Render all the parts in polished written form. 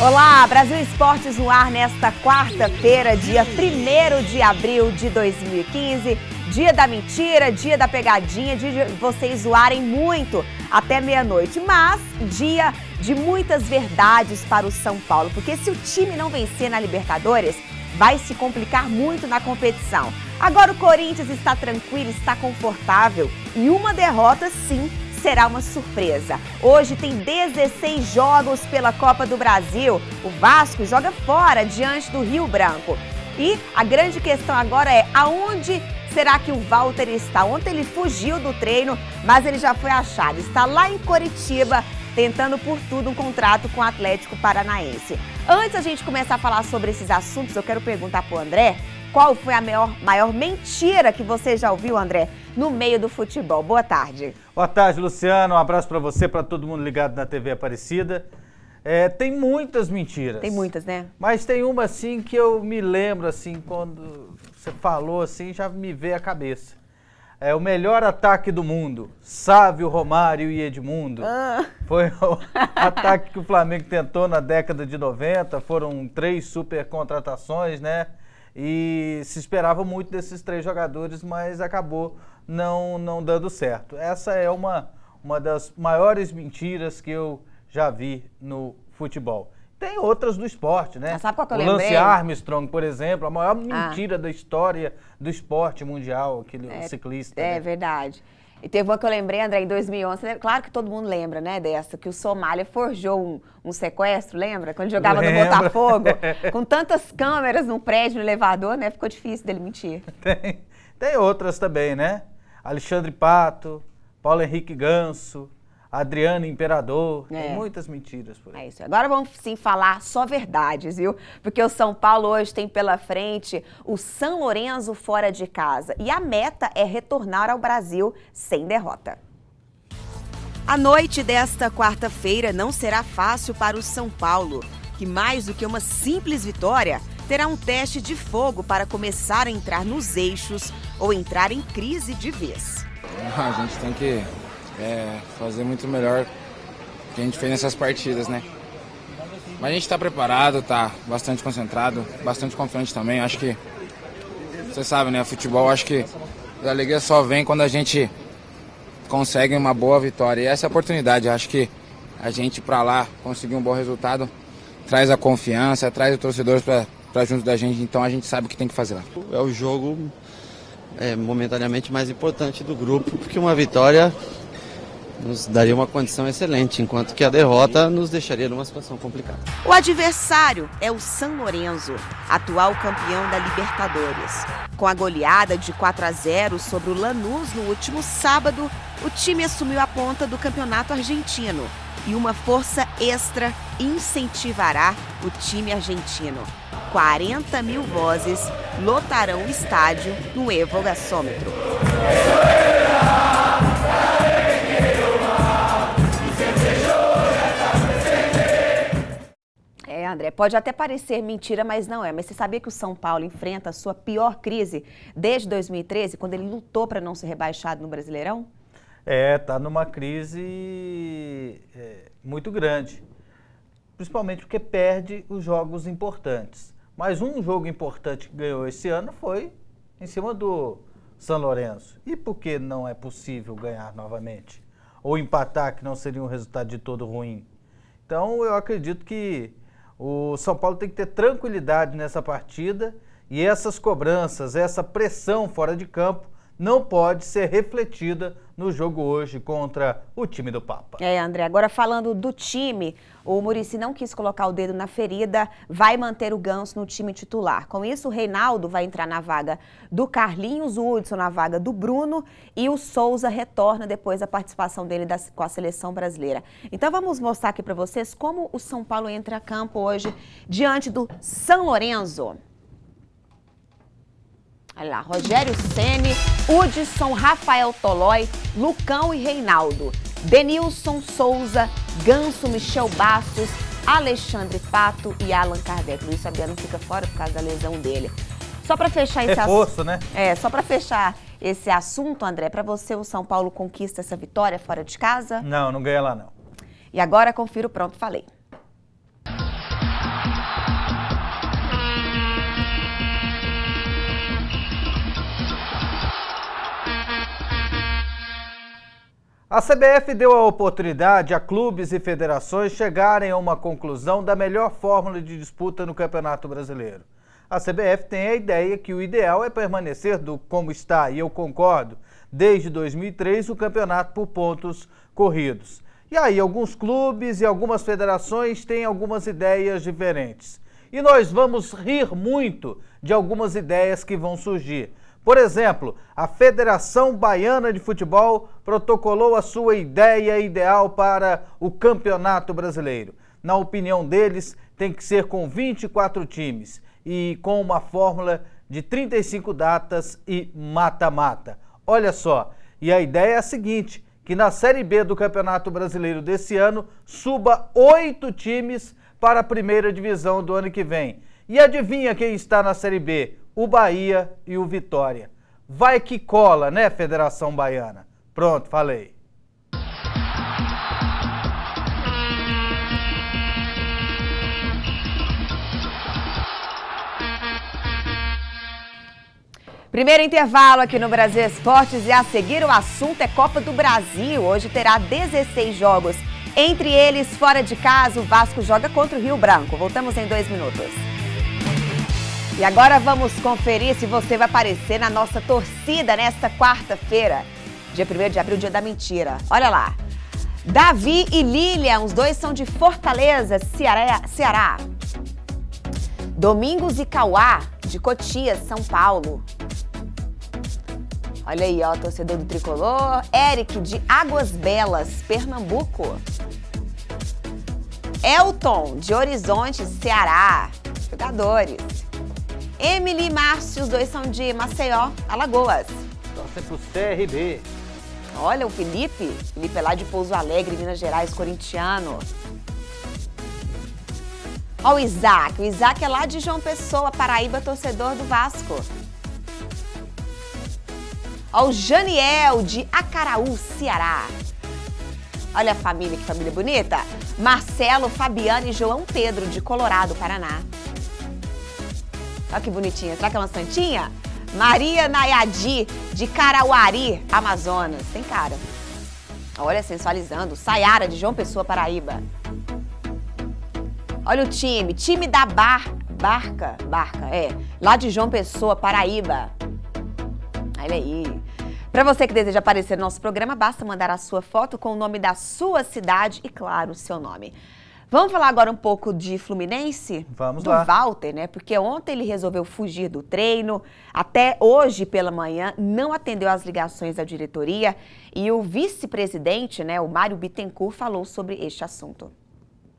Olá, Brasil Esportes no ar nesta quarta-feira, dia 1º de abril de 2015. Dia da mentira, dia da pegadinha, dia de vocês zoarem muito até meia-noite. Mas dia de muitas verdades para o São Paulo, porque se o time não vencer na Libertadores, vai se complicar muito na competição. Agora o Corinthians está tranquilo, está confortável e uma derrota, sim, será uma surpresa. Hoje tem 16 jogos pela Copa do Brasil. O Vasco joga fora diante do Rio Branco. E a grande questão agora é aonde será que o Walter está? Ontem ele fugiu do treino, mas ele já foi achado. Está lá em Coritiba, tentando por tudo um contrato com o Atlético Paranaense. Antes da gente começar a falar sobre esses assuntos, eu quero perguntar para o André qual foi a maior mentira que você já ouviu, André, no meio do futebol. Boa tarde. Boa tarde, Luciano. Um abraço para você, para todo mundo ligado na TV Aparecida. Tem muitas mentiras. Tem muitas, né? Mas tem uma, assim, que eu me lembro, assim, quando você falou, assim, já me veio à cabeça. É o melhor ataque do mundo. Sávio, Romário e Edmundo. Foi o ataque que o Flamengo tentou na década de 90. Foram 3 super contratações, né? E se esperava muito desses 3 jogadores, mas acabou não dando certo. Essa é uma das maiores mentiras que eu já vi no futebol. Tem outras do esporte, né? Sabe qual que eu lembrei? Lance Armstrong, por exemplo, a maior mentira da história do esporte mundial, aquele ciclista. É, né? Verdade. E teve uma que eu lembrei, André, em 2011, claro que todo mundo lembra, né, dessa, que o Somália forjou um sequestro, lembra? Quando jogava no Botafogo, com tantas câmeras num prédio, no elevador, né, ficou difícil dele mentir. Tem outras também, né? Alexandre Pato, Paulo Henrique Ganso, Adriano Imperador, tem muitas mentiras por aí. É isso. Agora vamos sim falar só verdades, viu? Porque o São Paulo hoje tem pela frente o São Lourenço fora de casa. E a meta é retornar ao Brasil sem derrota. A noite desta quarta-feira não será fácil para o São Paulo, que mais do que uma simples vitória, terá um teste de fogo para começar a entrar nos eixos ou entrar em crise de vez. A gente tem que fazer muito melhor que a gente fez nessas partidas, né? Mas a gente tá preparado, tá bastante concentrado, bastante confiante também. Acho que, você sabe, né? Futebol, acho que a alegria só vem quando a gente consegue uma boa vitória. E essa é a oportunidade. Acho que a gente pra lá conseguir um bom resultado traz a confiança, traz os torcedores pra junto da gente. Então a gente sabe o que tem que fazer lá. É o jogo momentaneamente mais importante do grupo, porque uma vitória nos daria uma condição excelente, enquanto que a derrota nos deixaria numa situação complicada. O adversário é o São Lourenço, atual campeão da Libertadores. Com a goleada de 4-0 sobre o Lanús no último sábado, o time assumiu a ponta do campeonato argentino e uma força extra incentivará o time argentino. 40 mil vozes lotarão o estádio no Evo Gasômetro. André, pode até parecer mentira, mas não é. Mas você sabia que o São Paulo enfrenta a sua pior crise desde 2013, quando ele lutou para não ser rebaixado no Brasileirão? Tá numa crise muito grande. Principalmente porque perde os jogos importantes. Mas um jogo importante que ganhou esse ano foi em cima do São Lourenço. E por que não é possível ganhar novamente? Ou empatar, que não seria um resultado de todo ruim? Então eu acredito que o São Paulo tem que ter tranquilidade nessa partida e essas cobranças, essa pressão fora de campo não pode ser refletida no jogo hoje contra o time do Papa. André, agora falando do time, o Muricy não quis colocar o dedo na ferida, vai manter o Ganso no time titular. Com isso, o Reinaldo vai entrar na vaga do Carlinhos, o Hudson na vaga do Bruno e o Souza retorna depois da participação dele com a seleção brasileira. Então vamos mostrar aqui para vocês como o São Paulo entra a campo hoje diante do São Lourenço. Olha lá, Rogério Ceni, Hudson, Rafael Tolói, Lucão e Reinaldo, Denilson, Souza, Ganso, Michel Bastos, Alexandre Pato e Allan Kardec. Luiz Fabiano fica fora por causa da lesão dele. Só para fechar esse assunto, né? Só para fechar esse assunto, André, para você o São Paulo conquista essa vitória fora de casa? Não ganha lá não. E agora confira o Pronto Falei. A CBF deu a oportunidade a clubes e federações chegarem a uma conclusão da melhor fórmula de disputa no Campeonato Brasileiro. A CBF tem a ideia que o ideal é permanecer como está, e eu concordo, desde 2003 o campeonato por pontos corridos. E aí alguns clubes e algumas federações têm algumas ideias diferentes. E nós vamos rir muito de algumas ideias que vão surgir. Por exemplo, a Federação Baiana de Futebol protocolou a sua ideia ideal para o Campeonato Brasileiro. Na opinião deles, tem que ser com 24 times e com uma fórmula de 35 datas e mata-mata. Olha só, e a ideia é a seguinte, que na Série B do Campeonato Brasileiro desse ano suba 8 times para a primeira divisão do ano que vem. E adivinha quem está na Série B? O Bahia e o Vitória. Vai que cola, né, Federação Baiana? Pronto, falei. Primeiro intervalo aqui no Brasil Esportes e a seguir o assunto é Copa do Brasil. Hoje terá 16 jogos. Entre eles, fora de casa, o Vasco joga contra o Rio Branco. Voltamos em 2 minutos. E agora vamos conferir se você vai aparecer na nossa torcida nesta quarta-feira, dia 1º de abril, dia da mentira. Olha lá, Davi e Lilian, os dois são de Fortaleza, Ceará. Domingos e Cauá, de Cotia, São Paulo. Olha aí, ó, torcedor do Tricolor. Eric, de Águas Belas, Pernambuco. Elton, de Horizonte, Ceará. Jogadores. Emily e Márcio, os dois são de Maceió, Alagoas. Torce pro CRB. Olha, o Felipe é lá de Pouso Alegre, Minas Gerais, corintiano. Olha o Isaac é lá de João Pessoa, Paraíba, torcedor do Vasco. Olha o Janiel, de Acaraú, Ceará. Olha a família, que família bonita. Marcelo, Fabiano e João Pedro, de Colorado, Paraná. Olha que bonitinha. Será que é uma santinha? Maria Nayadi, de Carauari, Amazonas. Tem cara. Olha, sensualizando. Sayara, de João Pessoa, Paraíba. Olha o time da Barca, lá de João Pessoa, Paraíba. Olha aí. Para você que deseja aparecer no nosso programa, basta mandar a sua foto com o nome da sua cidade e, claro, o seu nome. Vamos falar agora um pouco de Fluminense? Vamos lá. Do Walter, né? Porque ontem ele resolveu fugir do treino, até hoje pela manhã não atendeu às ligações da diretoria e o vice-presidente, né, o Mário Bittencourt, falou sobre este assunto.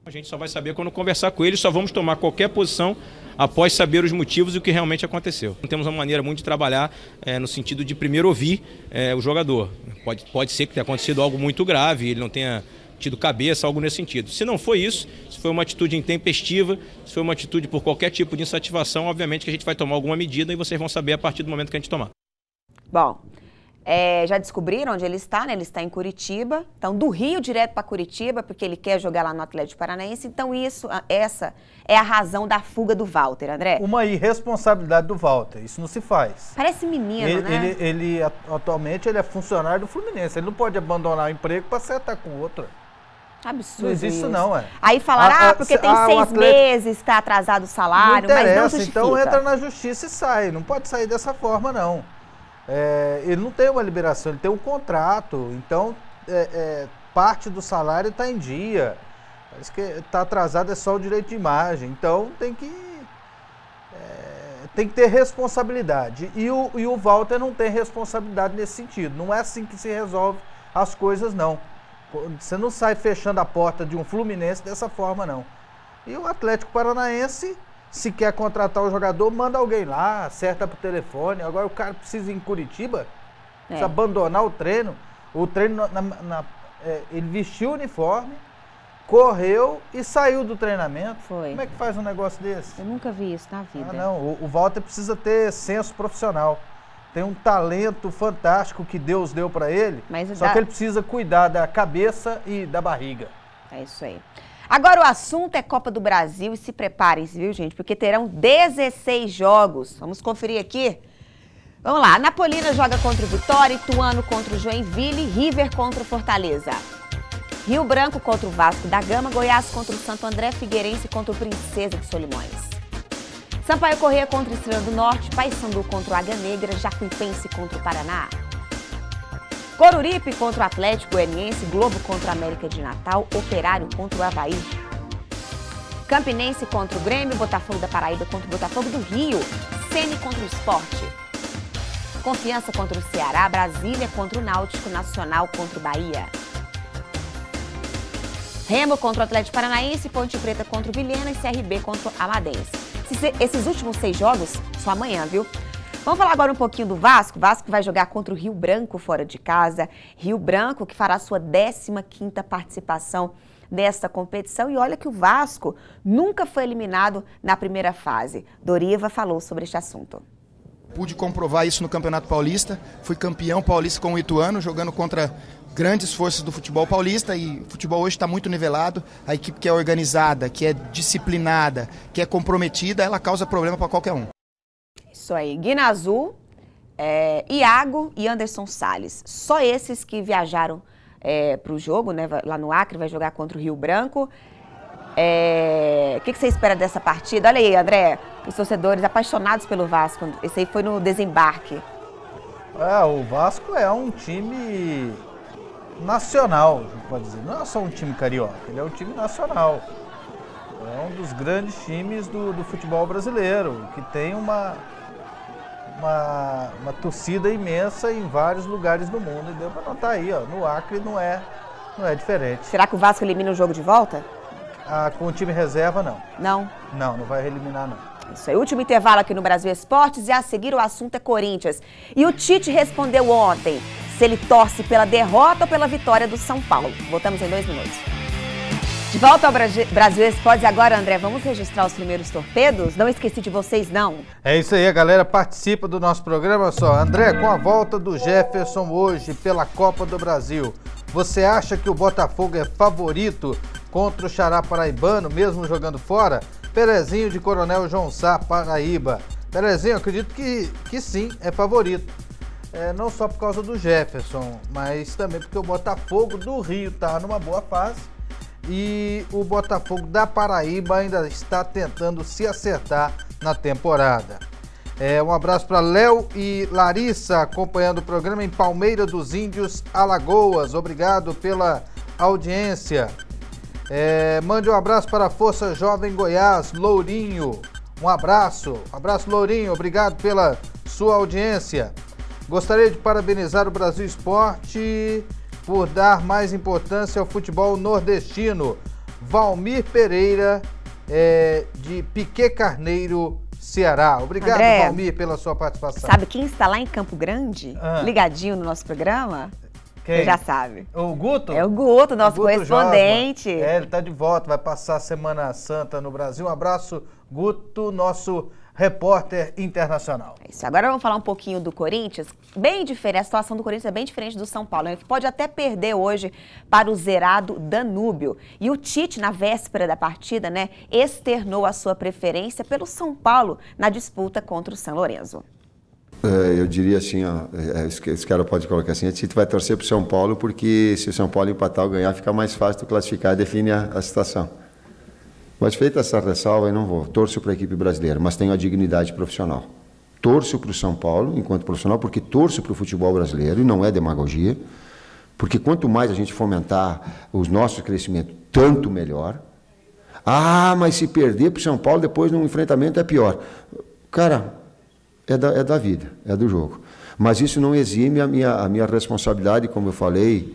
A gente só vai saber quando conversar com ele, só vamos tomar qualquer posição após saber os motivos e o que realmente aconteceu. Temos uma maneira muito de trabalhar no sentido de primeiro ouvir o jogador. Pode ser que tenha acontecido algo muito grave, ele não tenha tido cabeça, algo nesse sentido. Se não foi isso, se foi uma atitude intempestiva, se foi uma atitude por qualquer tipo de insatisfação, obviamente que a gente vai tomar alguma medida e vocês vão saber a partir do momento que a gente tomar. Bom, já descobriram onde ele está, né? Ele está em Curitiba, então do Rio direto para Curitiba, porque ele quer jogar lá no Atlético Paranaense, então essa é a razão da fuga do Walter, André. Uma irresponsabilidade do Walter, isso não se faz. Parece menino, né? Ele atualmente ele é funcionário do Fluminense, ele não pode abandonar o emprego para acertar com outro. Absurdo. Não existe isso não, é. Aí falaram, porque tem 6 meses, está atrasado o salário, mas não justifica. Então entra na justiça e sai, não pode sair dessa forma não. Ele não tem uma liberação, ele tem um contrato, então parte do salário está em dia. Parece que está atrasado é só o direito de imagem, então tem que ter responsabilidade. E o Walter não tem responsabilidade nesse sentido, não é assim que se resolve as coisas não. Você não sai fechando a porta de um Fluminense dessa forma não. E o Atlético Paranaense, se quer contratar o jogador, manda alguém lá, acerta pro telefone. Agora o cara precisa ir em Curitiba, precisa abandonar o treino. O treino, ele vestiu o uniforme, correu e saiu do treinamento. Foi. Como é que faz um negócio desse? Eu nunca vi isso na vida. Não, o Walter precisa ter senso profissional. Tem um talento fantástico que Deus deu para ele, só que ele precisa cuidar da cabeça e da barriga. É isso aí. Agora o assunto é Copa do Brasil e se preparem, viu, gente? Porque terão 16 jogos. Vamos conferir aqui. Vamos lá, Napolina joga contra o Vitória, Ituano contra o Joinville, River contra o Fortaleza. Rio Branco contra o Vasco da Gama, Goiás contra o Santo André, Figueirense contra o Princesa de Solimões. Sampaio Corrêa contra o Estrela do Norte, Paysandu contra o Águia Negra, Jacuipense contra o Paraná. Coruripe contra o Atlético Goianiense, Globo contra o América de Natal, Operário contra o Avaí. Campinense contra o Grêmio, Botafogo da Paraíba contra o Botafogo do Rio, Ceni contra o Sport. Confiança contra o Ceará, Brasília contra o Náutico, Nacional contra o Bahia. Remo contra o Atlético Paranaense, Ponte Preta contra o Vilhena e CRB contra o Amadense. Esses últimos 6 jogos, só amanhã, viu? Vamos falar agora um pouquinho do Vasco. Vasco vai jogar contra o Rio Branco fora de casa. Rio Branco que fará sua 15ª participação nesta competição. E olha que o Vasco nunca foi eliminado na primeira fase. Doriva falou sobre este assunto. Pude comprovar isso no Campeonato Paulista. Fui campeão paulista com o Ituano, jogando contra grandes forças do futebol paulista, e o futebol hoje está muito nivelado. A equipe que é organizada, que é disciplinada, que é comprometida, ela causa problema para qualquer um. Isso aí, Guinazu, Iago e Anderson Salles. Só esses que viajaram para o jogo, né, lá no Acre, vai jogar contra o Rio Branco. O que você espera dessa partida? Olha aí, André, os torcedores apaixonados pelo Vasco. Esse aí foi no desembarque. O Vasco é um time nacional, pode dizer. Não é só um time carioca, ele é um time nacional. É um dos grandes times do futebol brasileiro, que tem uma torcida imensa em vários lugares do mundo. E deu para notar aí, ó, no Acre não é diferente. Será que o Vasco elimina o jogo de volta? Com o time reserva, não. Não? Não vai eliminar, não. Isso aí, último intervalo aqui no Brasil Esportes, e a seguir o assunto é Corinthians. E o Tite respondeu ontem se ele torce pela derrota ou pela vitória do São Paulo. Voltamos em 2 minutos. De volta ao Brasil Esportes agora, André, vamos registrar os primeiros torpedos? Não esqueci de vocês, não. É isso aí, a galera participa do nosso programa. Só, André, com a volta do Jefferson hoje pela Copa do Brasil, você acha que o Botafogo é favorito contra o Xará Paraibano, mesmo jogando fora? Perezinho de Coronel João Sá, Paraíba. Perezinho, acredito que sim, é favorito. Não só por causa do Jefferson, mas também porque o Botafogo do Rio está numa boa fase e o Botafogo da Paraíba ainda está tentando se acertar na temporada. Um abraço para Léo e Larissa acompanhando o programa em Palmeira dos Índios, Alagoas. Obrigado pela audiência. Mande um abraço para a Força Jovem Goiás, Lourinho. Um abraço Lourinho, obrigado pela sua audiência. Gostaria de parabenizar o Brasil Esporte por dar mais importância ao futebol nordestino. Valmir Pereira, de Piquet Carneiro, Ceará. Obrigado, André, Valmir, pela sua participação. Sabe quem está lá em Campo Grande, ligadinho no nosso programa? Quem? Você já sabe. O Guto? É o Guto, nosso correspondente. Ele está de volta, vai passar a Semana Santa no Brasil. Um abraço, Guto, nosso repórter internacional. Isso, agora vamos falar um pouquinho do Corinthians. Bem diferente, a situação do Corinthians é bem diferente do São Paulo, né? Que pode até perder hoje para o zerado Danúbio. E o Tite, na véspera da partida, né, externou a sua preferência pelo São Paulo na disputa contra o São Lourenço. Eu diria assim, esse cara pode colocar assim, a Tite vai torcer para o São Paulo, porque se o São Paulo empatar ou ganhar, fica mais fácil de classificar e define a situação. Mas feita essa ressalva, eu não vou. Torço para a equipe brasileira, mas tenho a dignidade profissional. Torço para o São Paulo, enquanto profissional, porque torço para o futebol brasileiro, e não é demagogia, porque quanto mais a gente fomentar os nossos crescimentos, tanto melhor. Mas se perder para o São Paulo, depois no enfrentamento é pior. Cara, é da vida, é do jogo. Mas isso não exime a minha responsabilidade, como eu falei,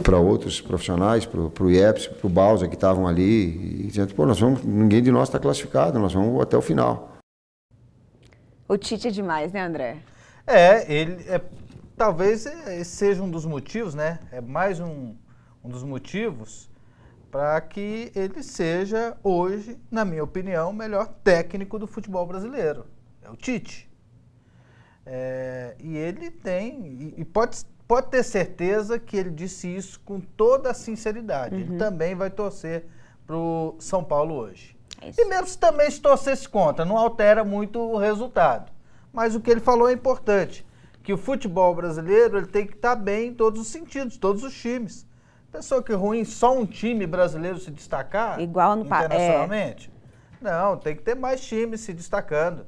para outros profissionais, para o IEPS, para o Bausa, que estavam ali, e dizendo, ninguém de nós está classificado, nós vamos até o final. O Tite é demais, né, André? Talvez seja um dos motivos, né? É mais um dos motivos para que ele seja hoje, na minha opinião, o melhor técnico do futebol brasileiro. É o Tite. E ele tem, e pode ter certeza que ele disse isso com toda a sinceridade. Ele também vai torcer para o São Paulo hoje. E mesmo se também se torcesse contra, não altera muito o resultado. Mas o que ele falou é importante, que o futebol brasileiro ele tem que estar bem em todos os sentidos, todos os times. Pensou que é ruim só um time brasileiro se destacar igual no internacionalmente? Não, tem que ter mais times se destacando.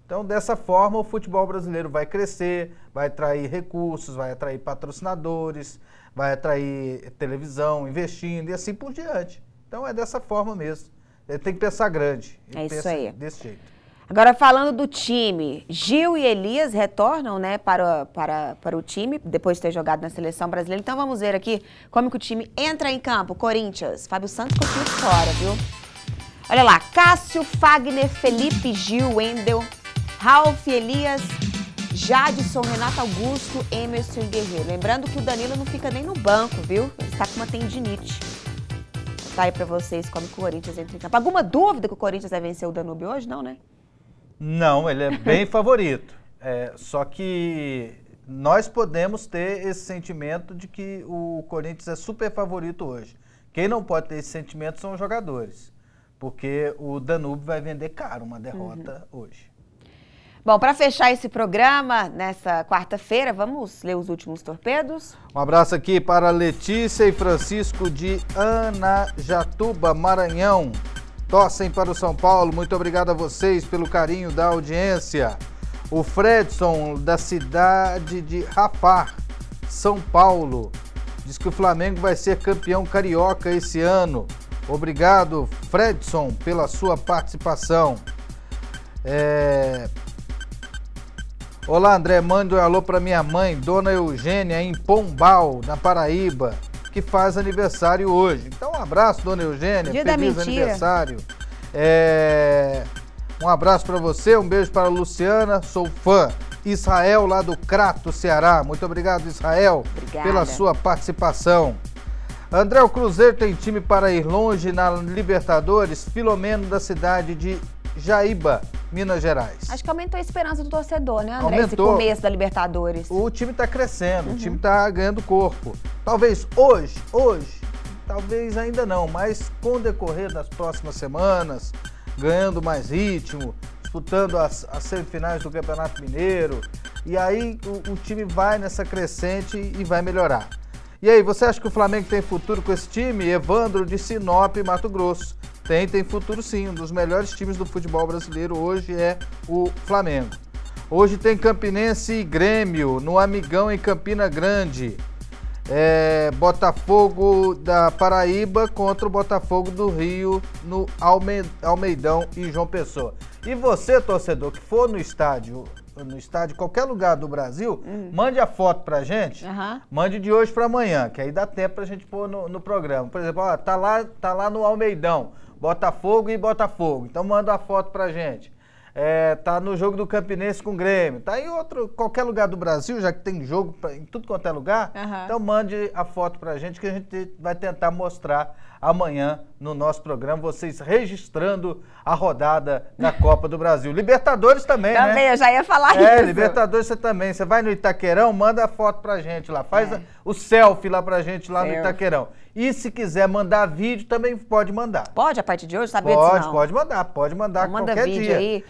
Então, dessa forma, o futebol brasileiro vai crescer, vai atrair recursos, vai atrair patrocinadores, vai atrair televisão, investindo e assim por diante. Então, é dessa forma mesmo. Ele tem que pensar grande. É isso aí. Desse jeito. Agora, falando do time, Gil e Elias retornam, né, para o time, depois de ter jogado na seleção brasileira. Então, vamos ver aqui como que o time entra em campo. Corinthians, Fábio Santos continua fora, viu? Olha lá, Cássio, Fagner, Felipe, Gil, Wendel, Ralf, Elias, Jadson, Renato Augusto, Emerson e Guerreiro. Lembrando que o Danilo não fica nem no banco, viu? Ele está com uma tendinite. Tá aí pra vocês como que o Corinthians entra em campo. Alguma dúvida que o Corinthians vai vencer o Danúbio hoje? Não, né? Não, ele é bem favorito. Só que nós podemos ter esse sentimento de que o Corinthians é super favorito hoje. Quem não pode ter esse sentimento são os jogadores. Porque o Danúbio vai vender caro uma derrota hoje. Bom, para fechar esse programa, nessa quarta-feira, vamos ler os últimos torpedos? Um abraço aqui para Letícia e Francisco de Anajatuba, Maranhão. Torcem para o São Paulo. Muito obrigado a vocês pelo carinho da audiência. O Fredson, da cidade de Rafar, São Paulo, diz que o Flamengo vai ser campeão carioca esse ano. Obrigado, Fredson, pela sua participação. Olá, André, manda um alô para minha mãe, Dona Eugênia, em Pombal, na Paraíba, que faz aniversário hoje. Então, um abraço, Dona Eugênia, Dia feliz da mentira. aniversário. Um abraço para você, um beijo para a Luciana, sou fã. Israel, lá do Crato, Ceará. Muito obrigado, Israel, pela sua participação. André, o Cruzeiro tem time para ir longe na Libertadores? Filomeno, da cidade de Jaíba, Minas Gerais. Acho que aumentou a esperança do torcedor, né, André? Aumentou. Esse começo da Libertadores. O time está crescendo, o time está ganhando corpo. Talvez hoje, talvez ainda não, mas com o decorrer das próximas semanas, ganhando mais ritmo, disputando as semifinais do Campeonato Mineiro, e aí o time vai nessa crescente e vai melhorar. E aí, você acha que o Flamengo tem futuro com esse time? Evandro, de Sinop, Mato Grosso. Tem futuro sim. Um dos melhores times do futebol brasileiro hoje é o Flamengo. Hoje tem Campinense e Grêmio, no Amigão, em Campina Grande. Botafogo da Paraíba contra o Botafogo do Rio, no Almeidão e João Pessoa. E você, torcedor, que for no estádio, qualquer lugar do Brasil, mande a foto pra gente, mande de hoje pra amanhã, que aí dá tempo pra gente pôr no programa. Por exemplo, ó, tá lá no Almeidão, Botafogo e Botafogo, então manda a foto pra gente. Tá no jogo do Campinense com o Grêmio, tá em qualquer lugar do Brasil, já que tem jogo em tudo quanto é lugar, então mande a foto pra gente que a gente vai tentar mostrar amanhã no nosso programa, vocês registrando a rodada da Copa do Brasil. Libertadores também, né? Também, eu já ia falar isso. Libertadores você também. Você vai no Itaquerão, manda a foto pra gente lá. Faz o selfie lá pra gente lá no Itaquerão. E se quiser mandar vídeo, também pode mandar. Pode a partir de hoje? Pode mandar então, qualquer vídeo dia. Aí.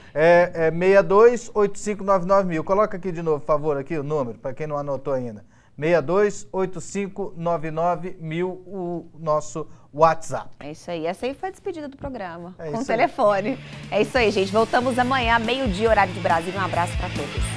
628599.000. Coloca aqui de novo, por favor, aqui o número, para quem não anotou ainda. 628599.000, o nosso WhatsApp. É isso aí. Essa aí foi a despedida do programa. Com o telefone. É isso aí, gente. Voltamos amanhã, meio-dia, horário de Brasília. Um abraço para todos.